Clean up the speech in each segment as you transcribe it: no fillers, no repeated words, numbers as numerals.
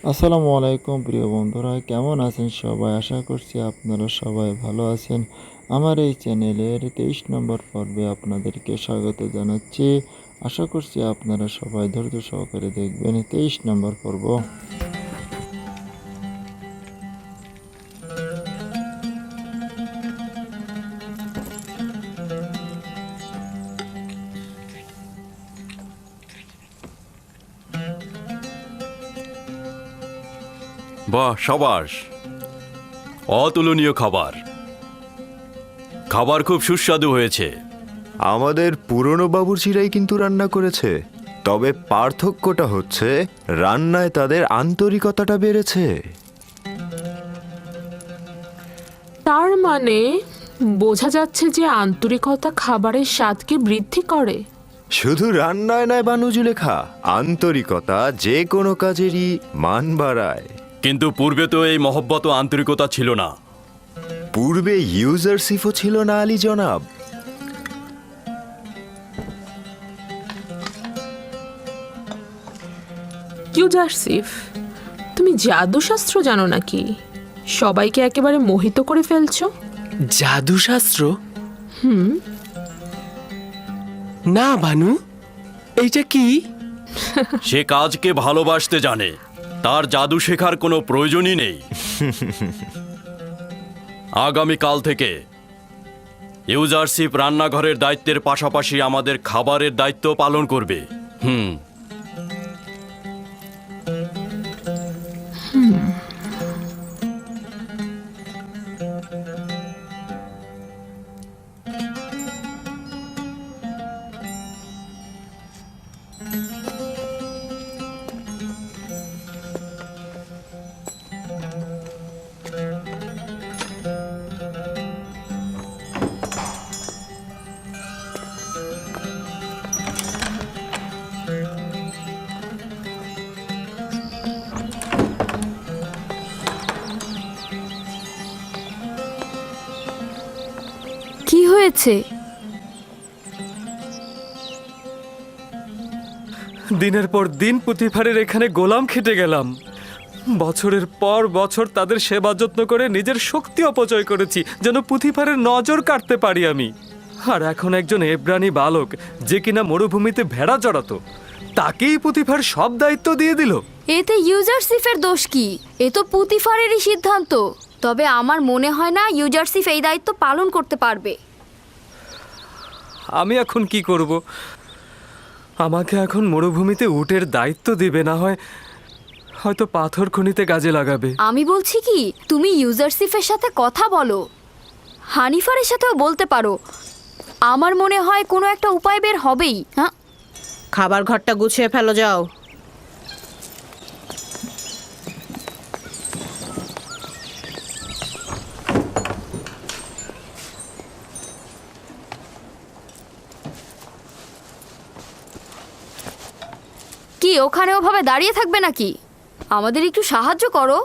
আসসালামু আলাইকুম প্রিয় বন্ধুরা, কেমন আছেন সবাই? আশা করছি আপনারা সবাই ভালো আছেন। আমার এই চ্যানেলের 23 নম্বর পর্বে আপনাদেরকে স্বাগত জানাচ্ছি। আশা করছি আপনারা সবাই ধৈর্য সহকারে দেখবেন 23 নম্বর পর্ব। বাহ, সাবাস! অতুলনীয় খাবার। খাবার খুব সুস্বাদু হয়েছে। আমাদের পুরনো বাবুর্চিরাই কিন্তু রান্না করেছে, তবে পার্থক্যটা হচ্ছে রান্নায় তাদের আন্তরিকতাটা বেড়েছে। তার মানে বোঝা যাচ্ছে যে আন্তরিকতা খাবারের স্বাদকে বৃদ্ধি করে। শুধু রান্নায় নয় বানু জুলেখা, আন্তরিকতা যে কোনো কাজেরই মান বাড়ায়। কিন্তু পূর্বে তো এই মহব্বত ও আন্তরিকতা ছিল না। পূর্বে ইউজারশিপও ছিল না আলী জনাব। ইউজারসিফ, তুমি জাদুশাস্ত্র জানো নাকি? সবাইকে একেবারে মোহিত করে ফেলছো। জাদুশাস্ত্র? না বানু, এইটা কি? সে কাজকে ভালোবাসতে জানে, তার জাদু শেখার কোনো প্রয়োজনই নেই। আগামীকাল থেকে ইউজারশিপ রান্নাঘরের দায়িত্বের পাশাপাশি আমাদের খাবারের দায়িত্ব পালন করবে। কি হয়েছে? দিনের পর দিন পুঁথিপাড়ের এখানে গোলাম খেটে গেলাম। বছরের পর বছর তাদের সেবা যত্ন করে নিজের শক্তি অপচয় করেছি যেন পুঁথিপাড়ের নজর কাটতে পারি আমি। আর এখন একজন এব্রানি বালক, যে কিনা মরুভূমিতে ভেড়া চড়াতো, তাকেই পুঁথিপাড় সব দায়িত্ব দিয়ে দিল। এতে ইউজারসিফের দোষ কি? এ তো পুতিফারেরই সিদ্ধান্ত। তবে আমার মনে হয় না ইউজারসিফ এই দায়িত্ব পালন করতে পারবে। আমি এখন কি করব? আমাকে এখন মরুভূমিতে উটের দায়িত্ব দিবে, না হয় হয়তো পাথর খনিতে কাজে লাগাবে। আমি বলছি কি, তুমি ইউজারসিফের সাথে কথা বলো, হানিফারের সাথেও বলতে পারো। আমার মনে হয় কোনো একটা উপায় বের হবেই। হ্যাঁ, খাবার ঘরটা গুছিয়ে ফেলো, যাও। কি ওখানে ওভাবে দাঁড়িয়ে থাকবে নাকি? আমাদের একটু সাহায্য করো।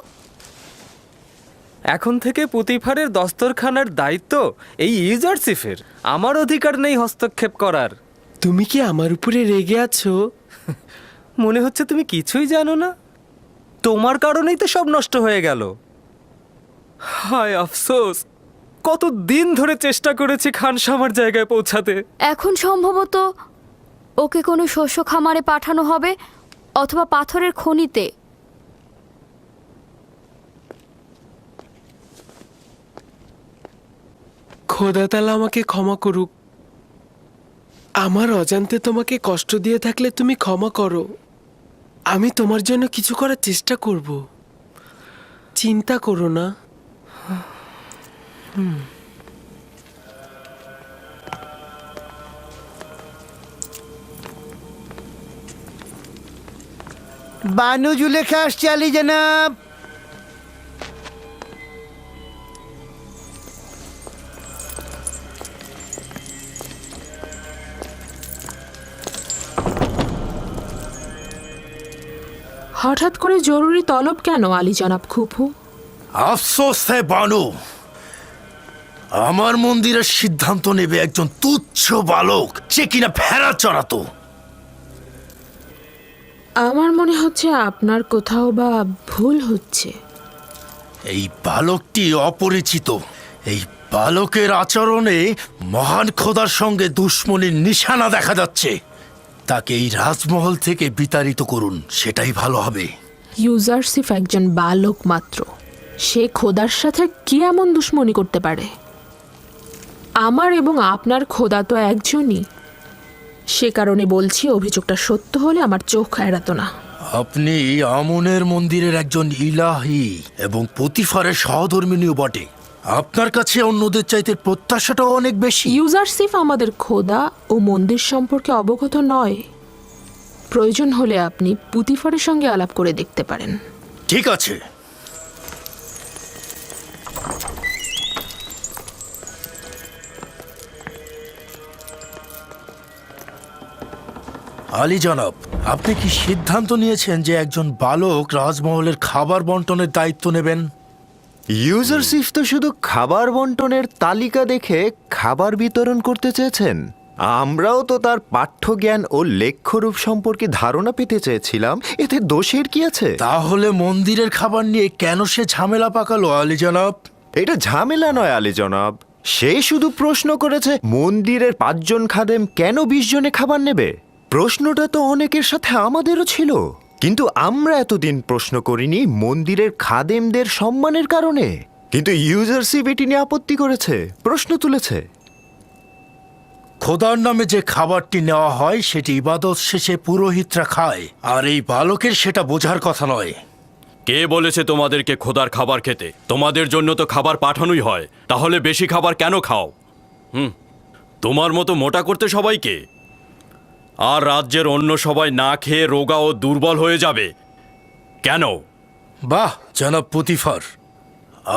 এখন থেকে পুঁতিফারের দস্তরখানার দায়িত্ব এই ইউজারসিফের। আমার অধিকার নেই হস্তক্ষেপ করার। তুমি কি আমার উপরে রেগে আছো? মনে হচ্ছে তুমি কিছুই জানো না। তোমার কারণেই তো সব নষ্ট হয়ে গেল। হায় আফসোস, কত দিন ধরে চেষ্টা করেছি খানসামার জায়গায় পৌঁছাতে। এখন সম্ভবত ওকে কোনো শস্য খামারে পাঠানো হবে, অথবা পাথরের খনিতে। খোদা তাআলা আমাকে ক্ষমা করুক। আমার অজান্তে তোমাকে কষ্ট দিয়ে থাকলে তুমি ক্ষমা করো। আমি তোমার জন্য কিছু করার চেষ্টা করব। চিন্তা করো না। বানু জুলেখা আসছে আলী জনাব। হঠাৎ করে জরুরি তলব কেন আলী জনাব খুফু? আফসোস হ্যাঁ বানু, আমার মন্দিরের সিদ্ধান্ত নেবে একজন তুচ্ছ বালক, যে কিনা ভেড়া চড়াতো। আমার মনে হচ্ছে আপনার কোথাও বা ভুল হচ্ছে। এই বালকটি অপরিচিত। এই বালকের আচরণে মহান খোদার সঙ্গে দুশ্মনীর নিশানা দেখা যাচ্ছে। তাকে এই রাজমহল থেকে বিতাড়িত করুন, সেটাই ভালো হবে। ইউজারসিফ একজন বালক মাত্র, সে খোদার সাথে কি এমন দুশ্মনী করতে পারে? আমার এবং আপনার খোদা তো একজনই, সে কারণে বলছি অভিযোগটা সত্য হলে আমার চোখ এড়াতো না। আপনি আমনের মন্দিরের একজন ইলাহি এবং পতিফারের সহধর্মিনীও বটে। আপনার কাছে অন্যদের চাইতে প্রত্যাশাটাও অনেক বেশি। ইউজারসিফ আমাদের খোদা ও মন্দির সম্পর্কে অবগত নয়। প্রয়োজন হলে আপনি পুতিফারের সঙ্গে আলাপ করে দেখতে পারেন। ঠিক আছে। আলী জনাব, আপনি কি সিদ্ধান্ত নিয়েছেন যে একজন বালক রাজমহলের খাবার বন্টনের দায়িত্ব নেবেন? ইউজারসিফ তো শুধু খাবার বন্টনের তালিকা দেখে খাবার বিতরণ করতে চেয়েছেন। আমরাও তো তার পাঠ্যজ্ঞান ও লেখ্যরূপ সম্পর্কে ধারণা পেতে চেয়েছিলাম। এতে দোষের কি আছে? তাহলে মন্দিরের খাবার নিয়ে কেন সে ঝামেলা পাকালো আলী জনাব? এটা ঝামেলা নয় আলী জনাব, সে শুধু প্রশ্ন করেছে মন্দিরের 5 জন খাদেম কেন 20 জনে খাবার নেবে। প্রশ্নটা তো অনেকের সাথে আমাদেরও ছিল, কিন্তু আমরা এতদিন প্রশ্ন করিনি মন্দিরের খাদেমদের সম্মানের কারণে। কিন্তু ইউজারসিফ এটি নিয়ে আপত্তি করেছে, প্রশ্ন তুলেছে। খোদার নামে যে খাবারটি নেওয়া হয় সেটি ইবাদত শেষে পুরোহিতরা খায়, আর এই বালকের সেটা বোঝার কথা নয়। কে বলেছে তোমাদেরকে খোদার খাবার খেতে? তোমাদের জন্য তো খাবার পাঠানোই হয়, তাহলে বেশি খাবার কেন খাও? তোমার মতো মোটা করতে সবাইকে, আর রাজ্যের অন্য সবাই না খেয়ে রোগা ও দুর্বল হয়ে যাবে কেন? বাহ জনাব পুতিফার,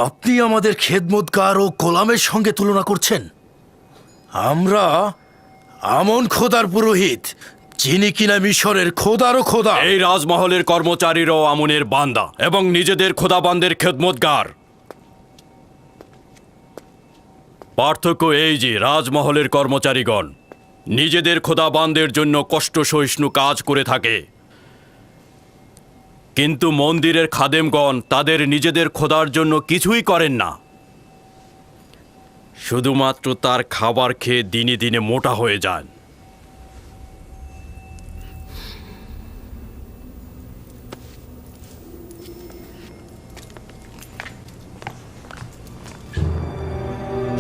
আপনি আমাদের খেদমতগার ও গোলামের সঙ্গে তুলনা করছেন। আমরা আমন খোদার পুরোহিত, যিনি কিনা মিশরের খোদারও খোদা। এই রাজমহলের কর্মচারীরাও আমনের বান্দা এবং নিজেদের খোদাবান্দের খেদমতগার। পার্থক্য এই যে রাজমহলের কর্মচারীগণ নিজেদের খোদাবান্দের জন্য কষ্ট সহিষ্ণু কাজ করে থাকে, কিন্তু মন্দিরের খাদেমগণ তাদের নিজেদের খোদার জন্য কিছুই করেন না, শুধুমাত্র তার খাবার খেয়ে দিনে দিনে মোটা হয়ে যান।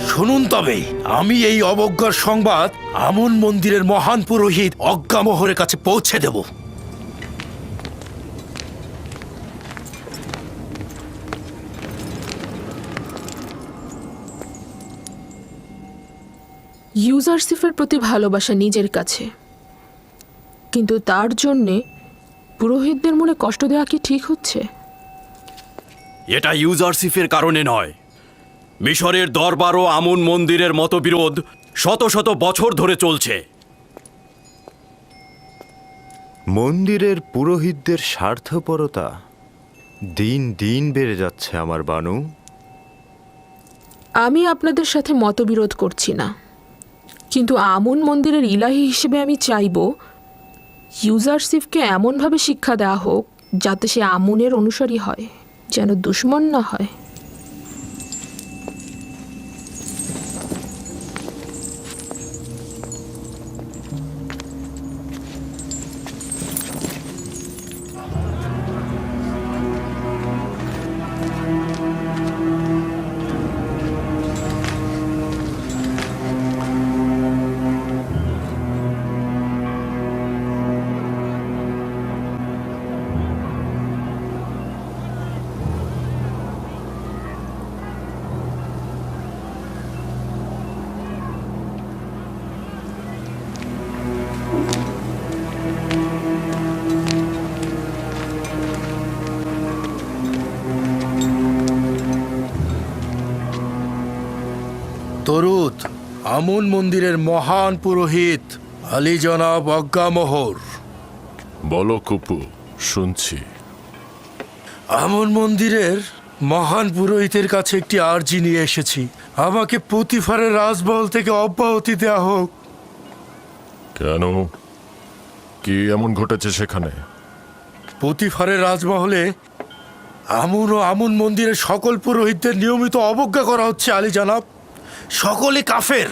শুনুন তবে, আমি এই অবজ্ঞার সংবাদ আমন মন্দিরের মহান পুরোহিত অজ্ঞামোহরের কাছে পৌঁছে দেব। ইউজারসিফের প্রতি ভালোবাসা নিজের কাছে, কিন্তু তার জন্যে পুরোহিতদের মনে কষ্ট দেওয়া কি ঠিক হচ্ছে? এটা ইউজারসিফের কারণে নয়, মিশরের দরবার ও আমন মন্দিরের মতবিরোধ শত শত বছর ধরে চলছে। মন্দিরের পুরোহিতদের স্বার্থপরতা দিন দিন বেড়ে যাচ্ছে আমার বানু। আমি আপনাদের সাথে মতবিরোধ করছি না, কিন্তু আমন মন্দিরের ইলাহি হিসেবে আমি চাইব ইউজারসিফকে এমনভাবে শিক্ষা দেওয়া হোক যাতে সে আমনের অনুসারী হয়, যেন দুশ্মন না হয়। তরুদ, আমন মন্দিরের মহান পুরোহিত আলী জনাব অজ্ঞামোহর। বলো কুপু, শুনছি। আমন মন্দিরের মহান পুরোহিতের কাছে একটি আর্জি নিয়ে এসেছি। আমাকে পুতিফারের রাজমহল থেকে অব্যাহতি দেওয়া হোক। কেন? কি এমন ঘটেছে সেখানে? পুতিফারের রাজমহলে আমুন ও আমুন মন্দিরের সকল পুরোহিতদের নিয়মিত অবজ্ঞা করা হচ্ছে আলী জনাব। সকলে কাফের,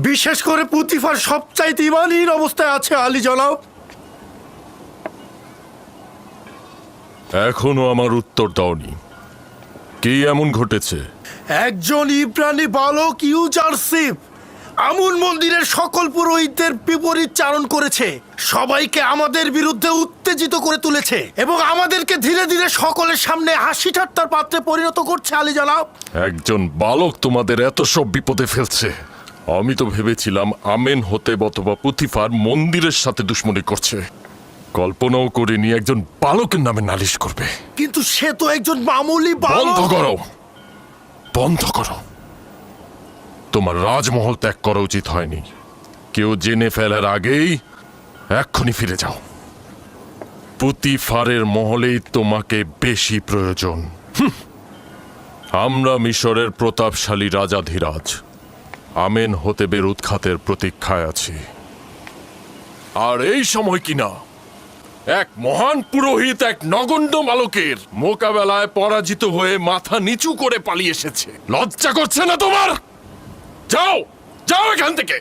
বিশেষ করে পুতিফার সবচাইতে ঈমানহীন অবস্থায় আছে আলী জনাব। এখনো আমার উত্তর দাওনি। কি এমন ঘটেছে? একজন ইব্রানি বালক ইউজারসিফ আমুন মন্দিরের সকল পুরোহিতদের বিপরীত চারণ করেছে, সবাইকে আমাদের বিরুদ্ধে উত্তেজিত করে তুলেছে এবং আমাদেরকে ধীরে ধীরে সকলের সামনে হাসি ঠাট্টার পাত্রে পরিণত করছে আলী জনাব। একজন বালক তোমাদের এত সব বিপদে ফেলছে। আমি তো ভেবেছিলাম আমেন হতে অথবা পুতিফার মন্দিরের সাথে দুশ্মনী করছে। কল্পনাও করিনি একজন বালকের নামে নালিশ করবে। কিন্তু সে তো একজন মামুলি বন্ধ বালক। করো, বন্ধ করো। তোমার রাজমহল ত্যাগ করা উচিত হয়নি। কেউ জেনে ফেলার আগেই এক্ষুনি ফিরে যাও। পুতিফারের মহলেই তোমাকে বেশি প্রয়োজন। আমরা মিশরের প্রতাপশালী রাজাধিরাজ আমেন হতেবের উৎখাতের প্রতীক্ষায় আছি। আর এই সময় কিনা এক মহান পুরোহিত এক নগণ্য বালকের মোকাবেলায় পরাজিত হয়ে মাথা নিচু করে পালিয়ে এসেছে। লজ্জা করছে না তোমার? যাও, যাও এখান থেকে।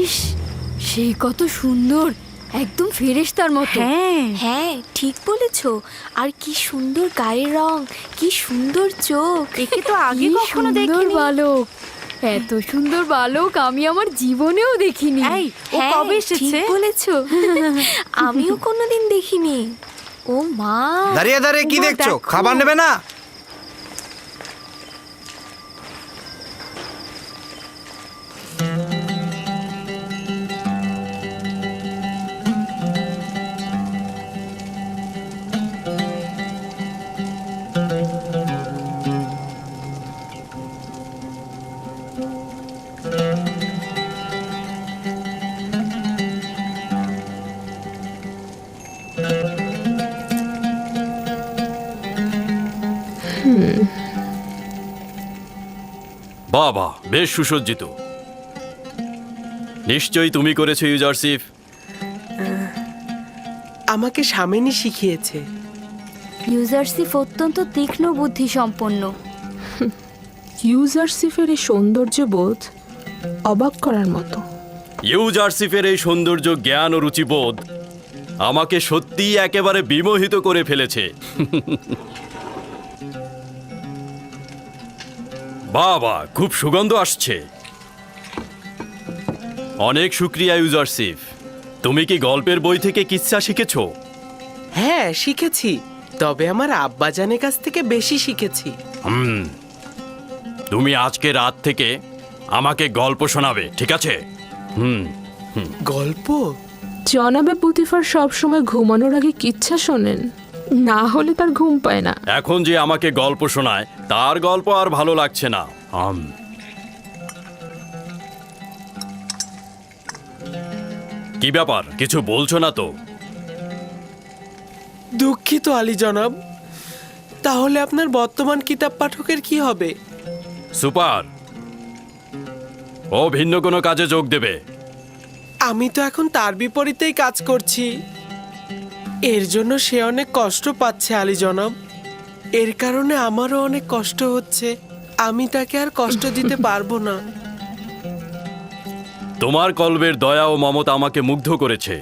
ইস, সে কত সুন্দর, একদম ফেরেশতার মতো। হ্যাঁ হ্যাঁ ঠিক বলেছ। আর কি সুন্দর গায়ের রং, কি সুন্দর চোখ, একে তো আগে কি কখনো সুন্দর দেখিনি। বালক, এত সুন্দর বালক আমি আমার জীবনেও দেখিনি। এই, ও কবে এসেছে? ঠিক বলেছ, আমিও কোনোদিন দেখিনি। ও মা, দাঁড়িয়ে দাঁড়িয়ে কি ওমা, দেখছো? দেখো। খাবার নেবে না? বাবা, বেশ সুসজ্জিত। নিশ্চয়ই তুমি করেছো ইউজারসিফ। আমাকে সামেনি শিখিয়েছে। ইউজারসিফ অত্যন্ত তীক্ষ্ণ বুদ্ধি সম্পন্ন। ইউজারসিফের এই সৌন্দর্যবোধ অবাক করার মতো। ইউজারসিফের এই সৌন্দর্য, জ্ঞান ও রুচিবোধ আমাকে সত্যিই একেবারে বিমোহিত করে ফেলেছে। বাবা, খুব সুগন্ধ আসছে। অনেক শুক্রিয়া ইউজারসিফ। তুমি কি গল্পের বই থেকে কিচ্ছা শিখেছো? হ্যাঁ শিখেছি, তবে আমার আব্বাজানের কাছ থেকে বেশি শিখেছি। তুমি আজকে রাত থেকে আমাকে গল্প শোনাবে, ঠিক আছে? গল্প? জনাবে পুতিফার সবসময় ঘুমানোর আগে কিচ্ছা শোনেন, না হলে তার ঘুম পায় না। এখন যে আমাকে গল্প শোনায় তার গল্প আর ভালো লাগছে না। কি ব্যাপার, কিছু বলছো না তো? দুঃখিত আলী জনাব। তাহলে আপনার বর্তমান কিতাব পাঠকের কি হবে? সুপার, ও ভিন্ন কোনো কাজে যোগ দেবে। আমি তো এখন তার বিপরীতেই কাজ করছি। এর জন্য সে অনেক কষ্ট পাচ্ছে আলী জনাব। এর কারণে আমারও অনেক কষ্ট হচ্ছে। আমি তাকে আর কষ্ট দিতে পারবো না। তোমার কল্পের দয়া ও মমতা আমাকে মুগ্ধ করেছে।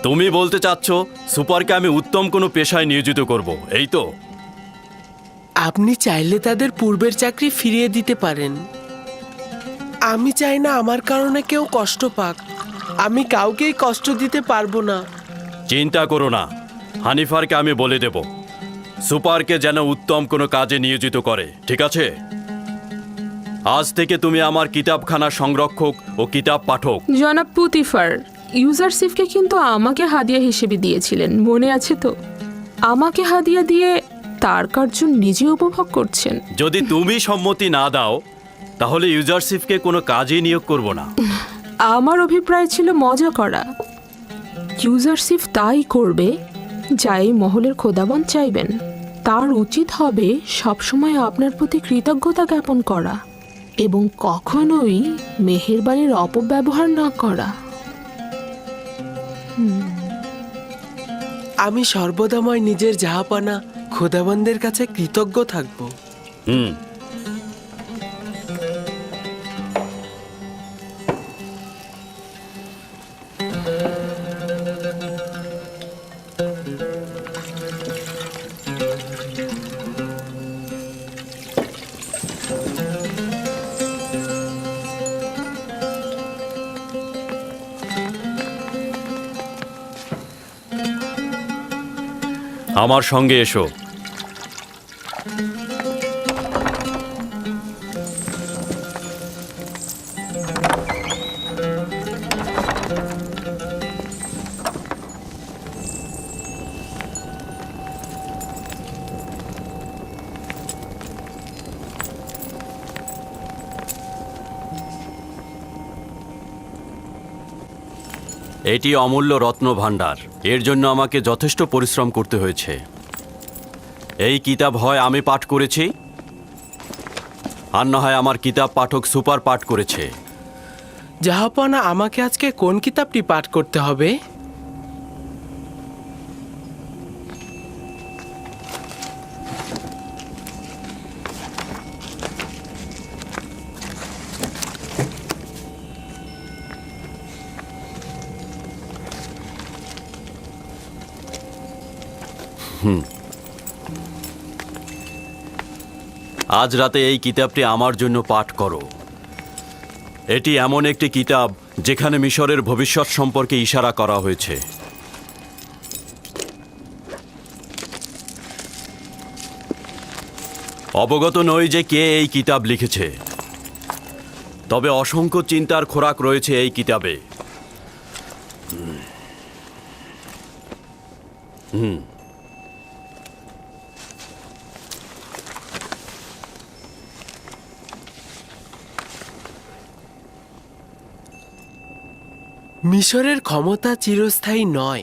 তুমি বলতে চাচ্ছ সুপারকে আমি উত্তম কোনো পেশায় নিয়োজিত করব, এই তো? আপনি চাইলে তাদের পূর্বের চাকরি ফিরিয়ে দিতে পারেন। আমি চাই না আমার কারণে কেউ কষ্ট পাক। আমি কাউকেই কষ্ট দিতে পারবো না। চিন্তা করো না, হানিফারকে আমি বলে দেব সুপারকে যেন উত্তম কোনো কাজে নিয়োজিত করে, ঠিক আছে? আজ থেকে তুমি আমার কিতাবখানা সংরক্ষক ও কিতাব পাঠক। জনাব পুতিফার, ইউজারসিফকে কিন্তু আমাকে হাদিয়া হিসেবে দিয়েছিলেন, মনে আছে তো? আমাকে হাদিয়া দিয়ে তার কার্য নিজে উপভোগ করছেন। যদি তুমি সম্মতি না দাও তাহলে ইউজারশিপকে কোনো কাজেই নিয়োগ করব না। আমার অভিপ্রায় ছিল মজা করা। ইউজারশিপ তাই করবে যা এই মহলের খোদাবন চাইবেন। তার উচিত হবে সবসময় আপনার প্রতি কৃতজ্ঞতা জ্ঞাপন করা এবং কখনোই মেহেরবানির অপব্যবহার না করা। আমি সর্বদাময় নিজের জাহাপানা খোদাবন্দের কাছে কৃতজ্ঞ থাকব। হুম। আমার সঙ্গে এসো। এটি অমূল্য রত্ন ভাণ্ডার। এর জন্য আমাকে যথেষ্ট পরিশ্রম করতে হয়েছে। এই কিতাব হয় আমি পাঠ করেছি, আর না হয় আমার কিতাব পাঠক সুপার পাঠ করেছে। জাহাপানা, আমাকে আজকে কোন কিতাবটি পাঠ করতে হবে? আজ রাতে এই কিতাবটি আমার জন্য পাঠ করো। এটি এমন একটি কিতাব যেখানে মিশরের ভবিষ্যৎ সম্পর্কে ইশারা করা হয়েছে। অবগত নই যে কে এই কিতাব লিখেছে, তবে অসংখ্য চিন্তার খোরাক রয়েছে এই কিতাবে। মিশরের ক্ষমতা চিরস্থায়ী নয়,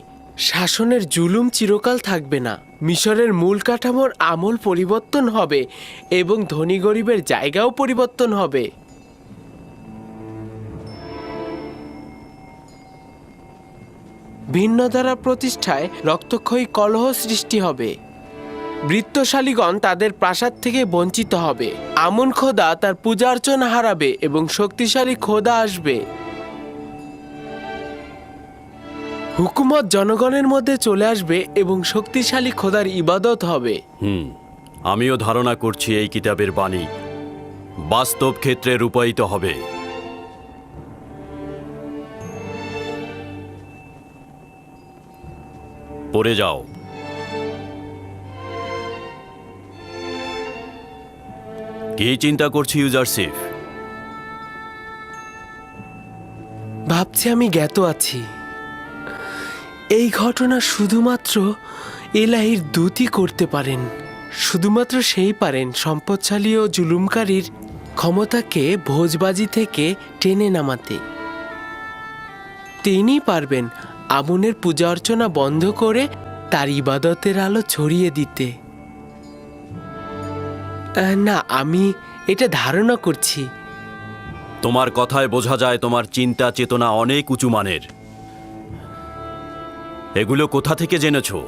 শাসনের জুলুম চিরকাল থাকবে না। মিশরের মূল কাঠামোর আমল পরিবর্তন হবে এবং ধনী গরিবের জায়গাও পরিবর্তন হবে। ভিন্ন ধারা প্রতিষ্ঠায় রক্তক্ষয়ী কলহ সৃষ্টি হবে। বৃত্তশালীগণ তাদের প্রাসাদ থেকে বঞ্চিত হবে। আমন খোদা তার পূজা অর্চনা হারাবে এবং শক্তিশালী খোদা আসবে। হুকুমত জনগণের মধ্যে চলে আসবে এবং শক্তিশালী খোদার ইবাদত হবে। আমিও ধারণা করছি এই কিতাবের বাণী বাস্তব ক্ষেত্রে রূপায়িত হবে। পড়ে যাও। কি চিন্তা করছি ইউজারশিপ? ভাবছি আমি জ্ঞাত আছি। এই ঘটনা শুধুমাত্র এলাহির দূতই করতে পারেন। শুধুমাত্র সেই পারেন সম্পদশালী ও জুলুমকারীর ক্ষমতাকে ভোজবাজি থেকে টেনে নামাতে। তিনিই পারবেন আমুনের পূজা অর্চনা বন্ধ করে তার ইবাদতের আলো ছড়িয়ে দিতে। না, আমি এটা ধারণা করছি। তোমার কথায় বোঝা যায় তোমার চিন্তা চেতনা অনেক উঁচু মানের। এগুলো কোথা থেকে জেনেছো?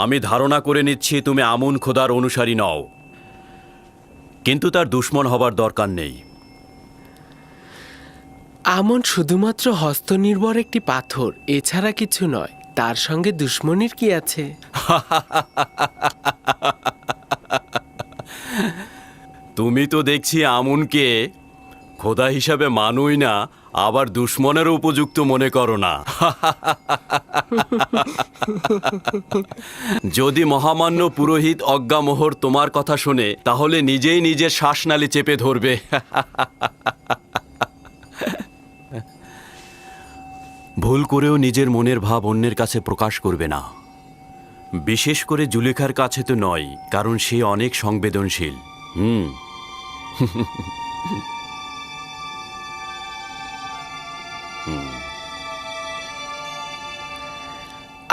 আমি ধারণা করে নিচ্ছি তুমি আমুন খোদার অনুসারী নও, কিন্তু তার দুশমন হবার দরকার নেই। আমন শুধুমাত্র হস্তনির্ভর একটি পাথর, এছাড়া কিছু নয়। তার সঙ্গে দুশ্মনির কি আছে? তুমি তো দেখছি আমুনকে খোদা হিসাবে মানুই না, আবার দুশমনেরও উপযুক্ত মনে করো না। যদি মহামান্য পুরোহিত অজ্ঞামোহর তোমার কথা শোনে, তাহলে নিজেই নিজের শ্বাসনালী চেপে ধরবে। ভুল করেও নিজের মনের ভাব অন্যের কাছে প্রকাশ করবে না, বিশেষ করে জুলেখার কাছে তো নয়, কারণ সে অনেক সংবেদনশীল।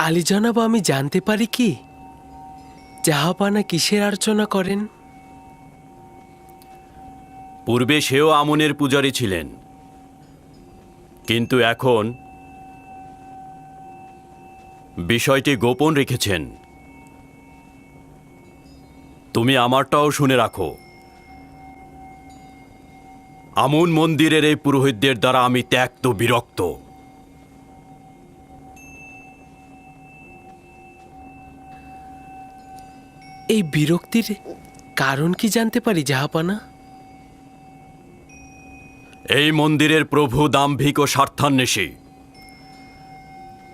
আলী জনাব, আমি জানতে পারি কি জাহাপানা কিসের অর্চনা করেন? পূর্বে সেও আমনের পূজারী ছিলেন, কিন্তু এখন বিষয়টি গোপন রেখেছেন। তুমি আমারটাও শুনে রাখো। আমন মন্দিরের এই পুরোহিতদের দ্বারা আমি ত্যক্ত বিরক্ত। এই বিরক্তির কারণ কি জানতে পারি জাহাপানা? এই মন্দিরের প্রভু দাম্ভিক ও স্বার্থান্বেষী।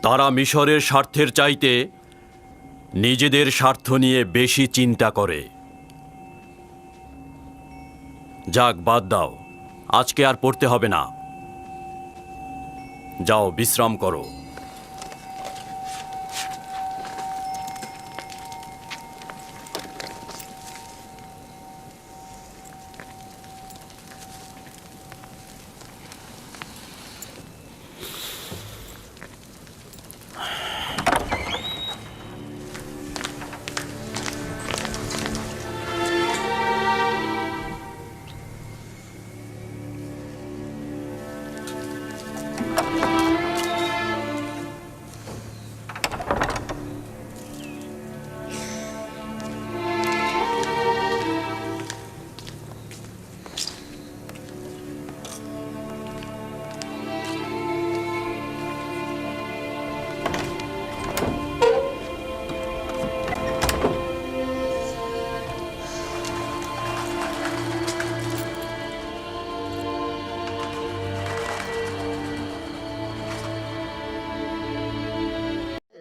তারা মিশরের স্বার্থের চাইতে নিজেদের স্বার্থ নিয়ে বেশি চিন্তা করে। যাক, বাদ দাও, আজকে আর পড়তে হবে না। যাও, বিশ্রাম করো।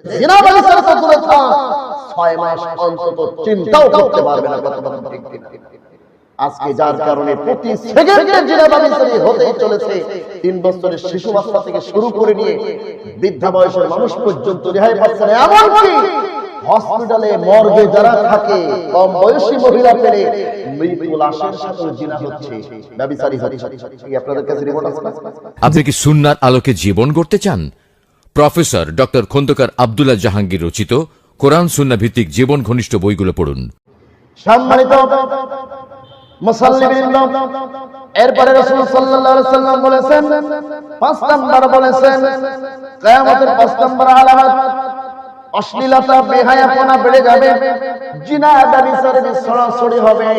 জিনাব আলী স্যার তো দূরে থাক, 6 মাস অন্তত চিন্তাও করতে পারবে না কত বড় ঠিক ঠিক। আজকে যার কারণে প্রতি সেকেন্ডে জিনাব আলী স্যার হতেই চলেছে 3 বছরের শিশু বাচ্চা থেকে শুরু করে নিয়ে বৃদ্ধা বয়সের মানুষ পর্যন্ত রেহাই পাচ্ছে না। এমনকি হসপিটালে মর্গে যারা থাকে কম বয়সী মহিলা পেলে মৃত্যু লাশের সাথে জিনা হচ্ছে, ব্যভিচারী হচ্ছে। কি আপনাদের কাছে রিপোর্ট আছে? আপনি কি সুন্নার আলোকে জীবন গড়তে চান? প্রফেসর ডক্টর খন্দকার আব্দুল্লাহ জাহাঙ্গীর রচিত কোরআন সুন্নাহ ভিত্তিক জীবন ঘনিষ্ঠ বইগুলো পড়ুন। সম্মানিত মুসল্লিবৃন্দ, এরপরে রাসূল সাল্লাল্লাহু আলাইহি সাল্লাম বলেছেন, 5 নাম্বার বলেছেন কিয়ামতের 5 নাম্বার আলামত অশ্লীলতা, বেহায়াপনা বেড়ে যাবে, জিনা ব্যভিচারের ছড়াছড়ি হবে,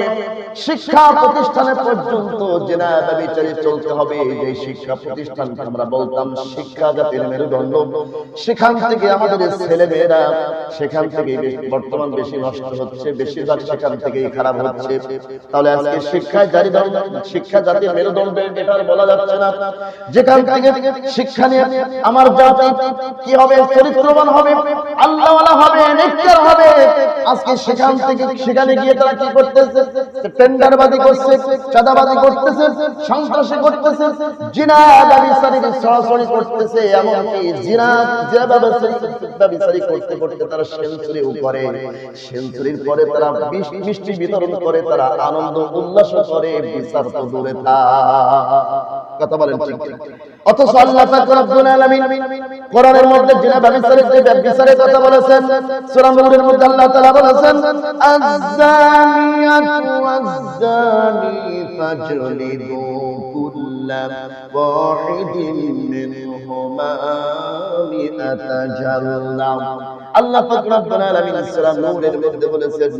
শিক্ষা প্রতিষ্ঠানে পর্যন্ত জিনা ব্যভিচারে চলতে হবে। এই শিক্ষা প্রতিষ্ঠানকে আমরা বলতাম শিক্ষা জাতির মেরুদণ্ড, সেখান থেকে আমাদের ছেলে মেয়েরা সেখান থেকে বর্তমান বেশি নষ্ট হচ্ছে, বেশিরভাগ সেখান থেকেই খারাপ হচ্ছে। তাহলে আজকে শিক্ষায় জারি শিক্ষা জাতির মেরুদণ্ড এটা বলা যাচ্ছে না। যেখান থেকে শিক্ষা নিয়ে আমার জাতি কি হবে, চরিত্রবান হবে, আল্লাহওয়ালা হবে, নেককার হবে। আজকে সেখান থেকে সেখানে গিয়ে তারা কি করতেছে? টেন্ডারবাজি করছে, চাঁদাবাজি করতেছে, সন্ত্রাসী করতেছে, জিনা ব্যভিচারীর সরাসরি করতেছে। এমনকি জিনা ব্যভিচারী করতে করতে তারা সেঞ্চুরিও করে, সেঞ্চুরির পরে তারা মিষ্টি বিতরণ করে, তারা আনন্দ উল্লাস করে, বিচার তো দূরে থাক। কথা বলেন ঠিক ঠিক। অথচ আল্লাহ পাক রব্বুল আলামিন কোরআনের মধ্যে জিনা ব্যভিচারের যে ব্যভিচারের কথা বলেছেন, সূরা নূরের মধ্যে আল্লাহ তাআলা বলেছেন, আয-যানিয়াতু ওয়াজ-যানি ফাজলিদু কুল্লা ওয়াহিদিন মিনহুমা মিআতা জালদা। আল্লাহ পাক রব্বুল আলামিন সূরা নূরের মধ্যে বলেছেন,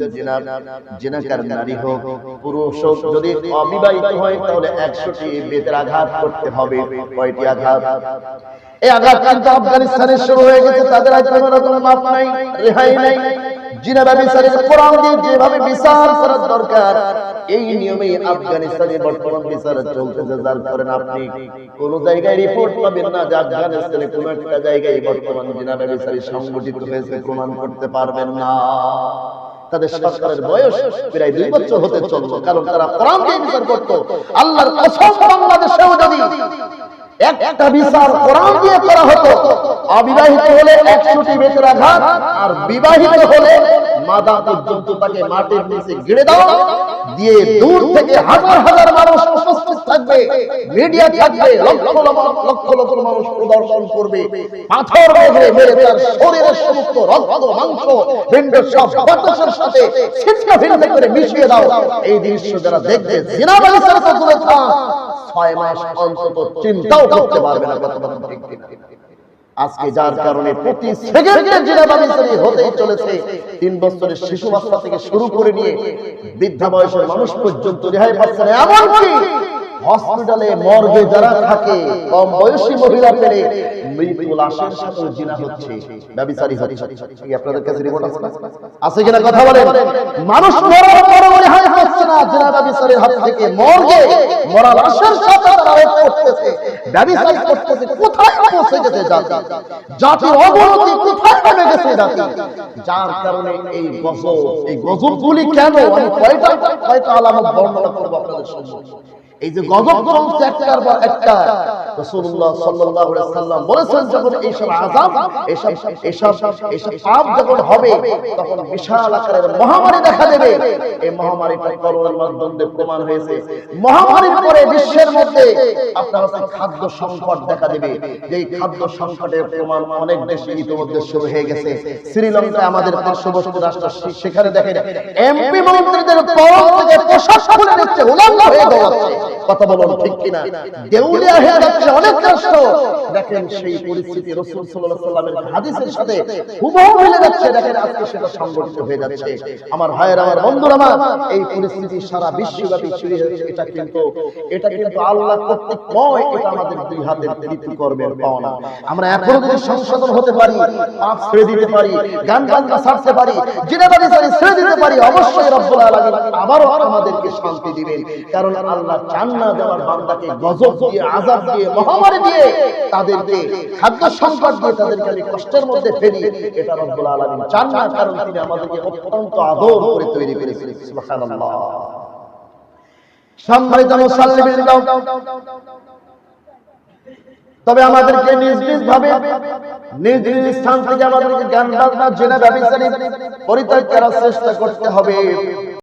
জিনাকার নারী হোক পুরুষ হোক, যদি অবিবাহিত হয় তাহলে 100টি বেতের আঘাত করতে হবে। কয়টি আঘাত? এই আঘাত কিন্তু আফগানিস্তানে শুরু হয়ে গেছে, তাদের আর কোনো রকম মাপ নাই, রেহাই নাই। জিনা ব্যভিচারের কোরআন দিয়ে যেভাবে বিচার করার দরকার, এই নিয়মে আফগানিস্তানে বর্তমান বিচার চলতেছে। যার কারণে আপনি কোন জায়গায় রিপোর্ট পাবেন না যে আফগানিস্তানে কোন একটা জায়গায় বর্তমান জিনা ব্যভিচারী সংগঠিত হয়েছে, প্রমাণ করতে পারবেন না। তাদের সরকারের বয়স প্রায় 2 বছর হতে চলল, কারণ তারা কোরআন দিয়ে বিচার করত। আল্লাহর কসম, বাংলাদেশেও যদি একটা বিচার কোরআন দিয়ে করা হতো, অবিবাহিত হলে 100টি বেতের আঘাত, আর বিবাহিত হলে মাথা পর্যন্ত তাকে মাটির নিচে গিড়ে দাও দিয়ে দূর থেকে হাজার হাজার মানুষ উপস্থিত থাকবে, মিডিয়া থাকবে, লক্ষ লক্ষ মানুষ প্রদর্শন করবে, পাথর মেরে মেরে তার শরীরের সমস্ত রক্ত মাংস পিণ্ড সব বাতাসের সাথে ছিটকা ফিটকা করে মিশিয়ে দাও। এই দৃশ্য যারা দেখবে জিনা ব্যবচার তো দূরে থাক, 6 মাস অন্তত চিন্তাও করতে পারবে না। কথা বলেন ঠিক কিনা? আজকে যার কারণে প্রতি সেকেন্ডে জিনা ব্যবচারী হতেই চলেছে। 3 বছরের শিশু বাচ্চা থেকে শুরু করে নিয়ে বৃদ্ধা বয়সের মানুষ পর্যন্ত রেহাই পাচ্ছে না। এমনকি হসপিটালে মর্গে যারা থাকে কম বয়সী মহিলা পেলে মৃত লাশের সাথে জিনা হচ্ছে, ব্যভিচারী হচ্ছে। আপনাদের কাছে রিপোর্ট আছে না? আছে কিনা কথা বলেন? মানুষ মরার পরেও রেহাই পাচ্ছে না জিনা ব্যভিচারীর হাত থেকে। মর্গে মরা লাশের সাথে তারা করতেছে, ব্যভিচার করতেছে। কোথায় পৌঁছে গেছে জাতি? জাতির অবনতি কোথায় নেমে গেছে জাতি? যার কারণে এই গজবগুলি কেন? আমি কয়টা আলামত বর্ণনা করব আপনাদের সামনে। এই যে গজব চলছে একটার পর একটা, রাসূলুল্লাহ সাল্লাল্লাহু আলাইহি ওয়াসাল্লাম বলেছেন যখন এইসব আযাব এইসব পাপ যখন হবে তখন বিশাল আকারের মহামারী দেখা দেবে। এই মহামারীটা করোনার মাধ্যমে প্রমাণ হয়েছে। মহামারীর পরে বিশ্বের মধ্যে আপনার কাছে খাদ্য সংকট দেখা দেবে। এই খাদ্য সংকটের প্রমাণ অনেক দেশে ইতিমধ্যে শুরু হয়ে গেছে। শ্রীলঙ্কায় আমাদের পার্শ্ববর্তী রাষ্ট্র, সেখানে দেখেন এমপি মন্ত্রীদের পরম থেকে পোশাক খুলে নিচ্ছে, উলঙ্গ হয়ে দৌড়াচ্ছে। কথা বলুন ঠিক কিনা? দেউলিয়া হয়ে যাচ্ছে অনেক রাষ্ট্র। দেখেন সেই পরিস্থিতি রাসূল সাল্লাল্লাহু আলাইহি ওয়াসাল্লামের হাদিসের সাথে হুবহু মিলে যাচ্ছে। দেখেন আজকে সেটা সংগঠিত হয়ে যাচ্ছে। আমার ভাইয়েরা, আমার বন্ধুরা, এই পরিস্থিতি সারা বিশ্বব্যাপী ছড়িয়ে যাচ্ছে। এটা কিন্তু আল্লাহ কর্তৃক নয়, এটা আমাদের দুই হাতের কৃতকর্মের পাওনা। আমরা এখনো যদি সংশোধন হতে পারি, পাপ ছেড়ে দিতে পারি, গান বাজনা ছাড়তে পারি, জিনাবাজি ছেড়ে দিতে পারি, অবশ্যই রব্বুল আলামিন আবারও আমাদেরকে শান্তি দিবেন। কারণ আল্লাহ চান না যে আমার বান্দাকে গজব দিয়ে, আযাব দিয়ে, মহামারী দিয়ে, তাদেরকে খাদ্য সংকট দিয়ে তাদেরকে আমি কষ্টের মধ্যে ফেলি। এটা রব্বুল আলামিন চান না, কারণ তিনি আমাদেরকে অত্যন্ত আদর করে তৈরি করেছেন। সুবহানাল্লাহ। সম্মানিত মুসল্লিবৃন্দ, তবে আমাদেরকে নিজ নিজ ভাবে নিজ নিজ স্থান থেকে আমাদেরকে জ্ঞান বাজনা জেনে ব্যভিচারী পরিত্যাগ করার চেষ্টা করতে হবে।